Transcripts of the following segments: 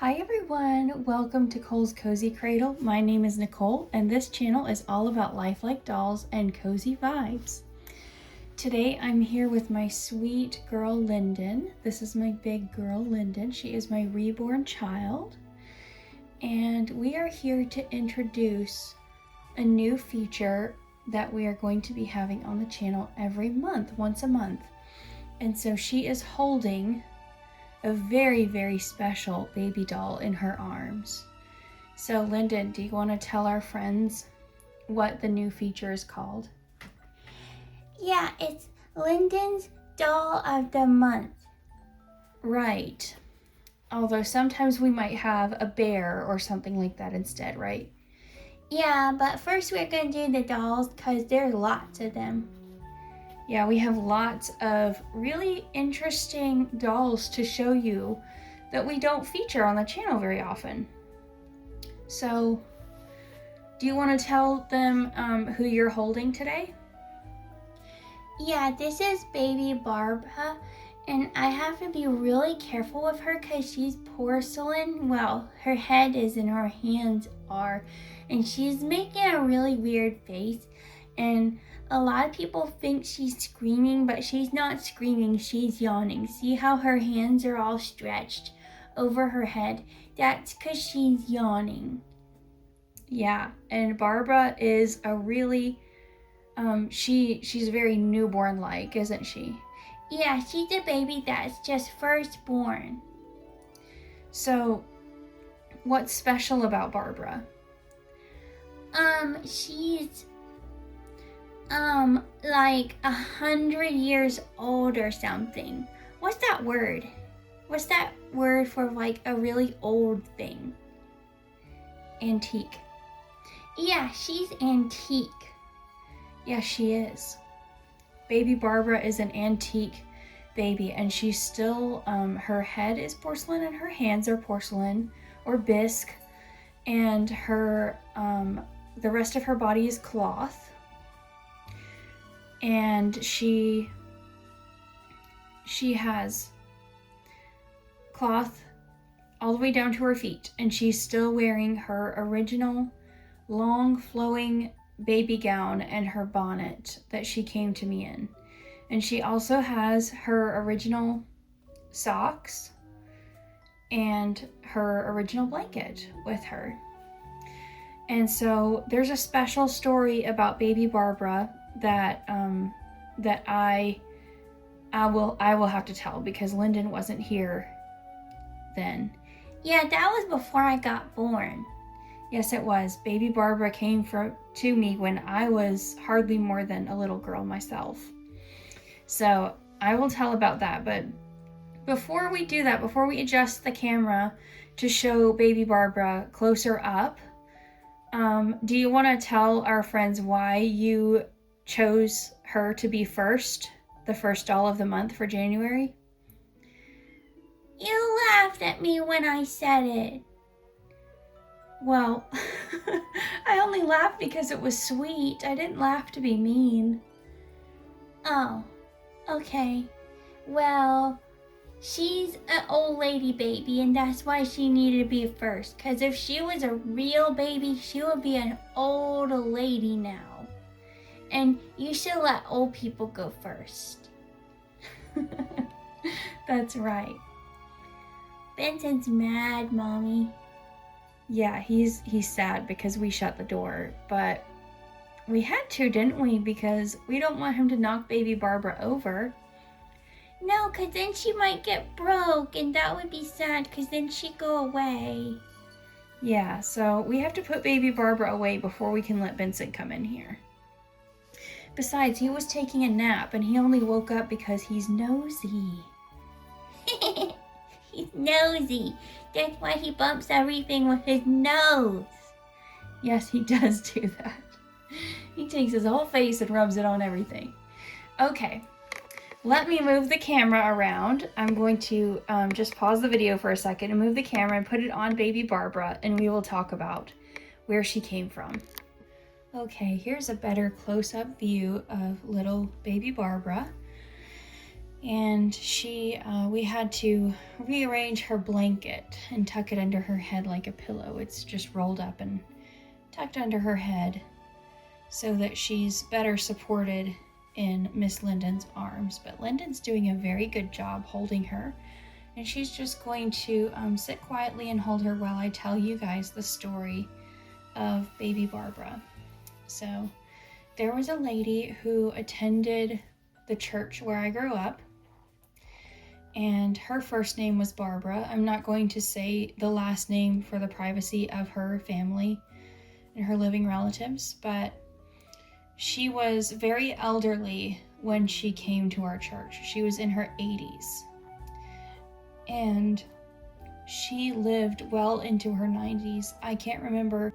Hi everyone, welcome to Cole's Cozy Cradle. My name is Nicole and this channel is all about lifelike dolls and cozy vibes. Today I'm here with my sweet girl Linden. This is my big girl Linden. She is my reborn child. And we are here to introduce a new feature that we are going to be having on the channel every month, once a month. And so she is holding a very, very special baby doll in her arms. So Linden, do you want to tell our friends what the new feature is called? Yeah, it's Linden's Doll of the Month. Right. Although sometimes we might have a bear or something like that instead, right? Yeah, but first we're gonna do the dolls because there's lots of them. Yeah, we have lots of really interesting dolls to show you that we don't feature on the channel very often. So, do you want to tell them who you're holding today? Yeah, this is baby Barbara, and I have to be really careful with her because she's porcelain. Well, her head is and her hands are, and she's making a really weird face, and a lot of people think she's screaming, but she's not screaming, she's yawning. See how her hands are all stretched over her head? That's because she's yawning. Yeah, and Barbara is a really, she's very newborn-like, isn't she? Yeah, she's a baby that's just first born. So, what's special about Barbara? She's like 100 years old or something. What's that word? What's that word for like a really old thing? Antique. Yeah, she's antique. Yeah, she is. Baby Barbara is an antique baby, and she's still, her head is porcelain and her hands are porcelain or bisque, and her, the rest of her body is cloth. And she has cloth all the way down to her feet, and she's still wearing her original long flowing baby gown and her bonnet that she came to me in. And she also has her original socks and her original blanket with her. And so there's a special story about baby Barbara that I will have to tell because Linden wasn't here then. Yeah, that was before I got born. Yes, it was. Baby Barbara came to me when I was hardly more than a little girl myself. So I will tell about that. But before we do that, before we adjust the camera to show baby Barbara closer up, do you want to tell our friends why you chose her to be the first doll of the month for January? You laughed at me when I said it. Well, I only laughed because it was sweet. I didn't laugh to be mean. Oh, okay. Well, she's an old lady baby, and that's why she needed to be first. Because if she was a real baby, she would be an old lady now. And you should let old people go first. That's right. Benson's mad, Mommy. Yeah, he's sad because we shut the door, but we had to, didn't we? Because we don't want him to knock baby Barbara over. No, because then she might get broke, and that would be sad, because then she'd go away. Yeah, so we have to put baby Barbara away before we can let Benson come in here. Besides, he was taking a nap, and he only woke up because he's nosy. He's nosy. That's why he bumps everything with his nose. Yes, he does do that. He takes his whole face and rubs it on everything. Okay, let me move the camera around. I'm going to just pause the video for a second and move the camera and put it on baby Barbara, and we will talk about where she came from. Okay, here's a better close-up view of little baby Barbara. And we had to rearrange her blanket and tuck it under her head like a pillow. It's just rolled up and tucked under her head so that she's better supported in Miss Linden's arms. But Linden's doing a very good job holding her, and she's just going to sit quietly and hold her while I tell you guys the story of baby Barbara. So there was a lady who attended the church where I grew up, and her first name was Barbara. I'm not going to say the last name for the privacy of her family and her living relatives, but she was very elderly when she came to our church. She was in her 80s, and she lived well into her 90s. I can't remember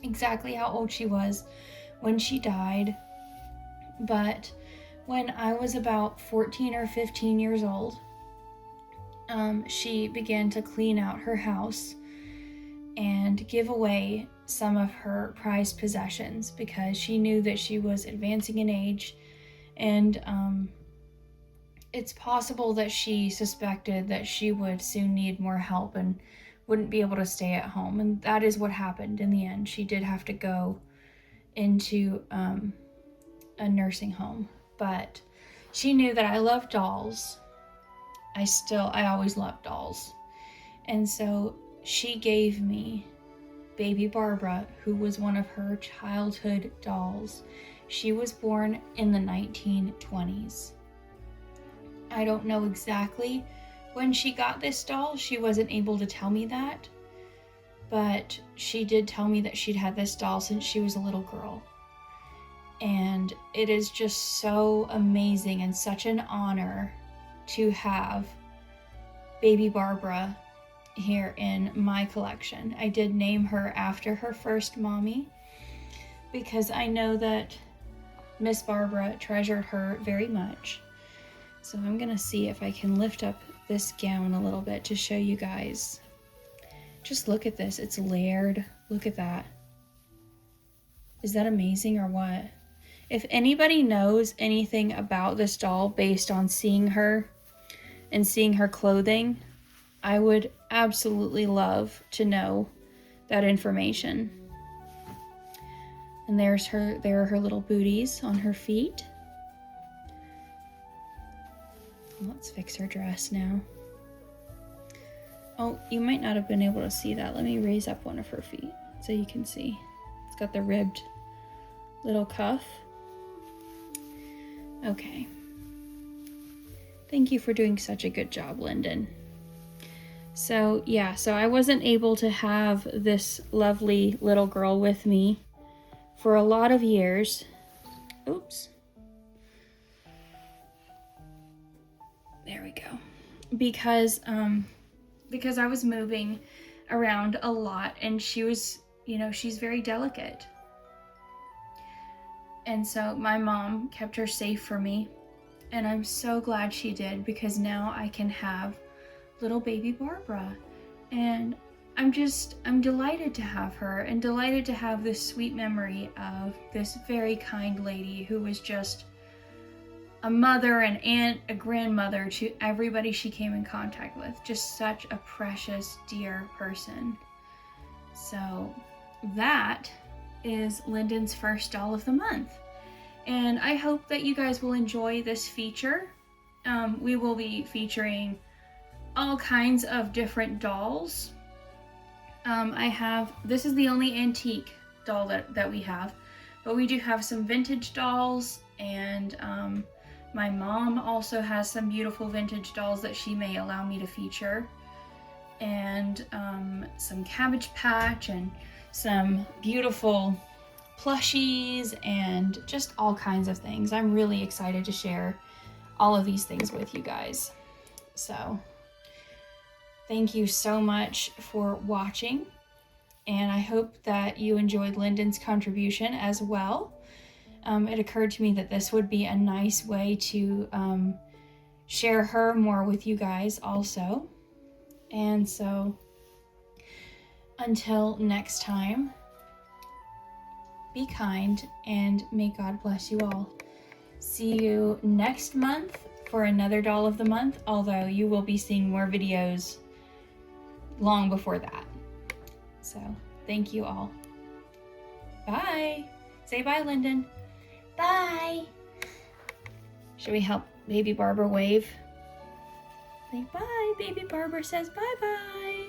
exactly how old she was when she died, but when I was about 14 or 15 years old, she began to clean out her house and give away some of her prized possessions because she knew that she was advancing in age, and it's possible that she suspected that she would soon need more help and wouldn't be able to stay at home, and that is what happened in the end. She did have to go into a nursing home, but she knew that I love dolls. I always loved dolls, and so she gave me baby Barbara, who was one of her childhood dolls. She was born in the 1920s. I don't know exactly when she got this doll. She wasn't able to tell me that, but she did tell me that she'd had this doll since she was a little girl. And it is just so amazing and such an honor to have baby Barbara here in my collection. I did name her after her first mommy because I know that Miss Barbara treasured her very much. So I'm gonna see if I can lift up this gown a little bit to show you guys. Just look at this, it's layered. Look at that. Is that amazing or what? If anybody knows anything about this doll based on seeing her and seeing her clothing, I would absolutely love to know that information. And there are her little booties on her feet. Let's fix her dress now. Oh, you might not have been able to see that. Let me raise up one of her feet so you can see. It's got the ribbed little cuff. Okay. Thank you for doing such a good job, Linden. So yeah, so I wasn't able to have this lovely little girl with me for a lot of years. Oops. There we go. Because I was moving around a lot, and she was, she's very delicate. And so my mom kept her safe for me, and I'm so glad she did, because now I can have little baby Barbara. And I'm delighted to have her, and delighted to have this sweet memory of this very kind lady who was just a mother, an aunt, a grandmother to everybody she came in contact with. Just such a precious, dear person. So that is Linden's first doll of the month. And I hope that you guys will enjoy this feature. We will be featuring all kinds of different dolls. This is the only antique doll that we have, but we do have some vintage dolls, and my mom also has some beautiful vintage dolls that she may allow me to feature, and some Cabbage Patch, and some beautiful plushies, and just all kinds of things. I'm really excited to share all of these things with you guys. So thank you so much for watching, and I hope that you enjoyed Linden's contribution as well. It occurred to me that this would be a nice way to share her more with you guys also. And so until next time, be kind, and may God bless you all. See you next month for another doll of the month, although you will be seeing more videos long before that. So thank you all. Bye. Say bye, Linden. Bye. Should we help baby Barbara wave? Say bye. Baby Barbara says bye-bye.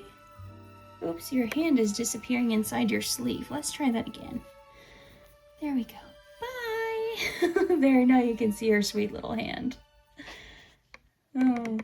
Oops, your hand is disappearing inside your sleeve. Let's try that again. There we go. Bye. There, now you can see her sweet little hand. Oh.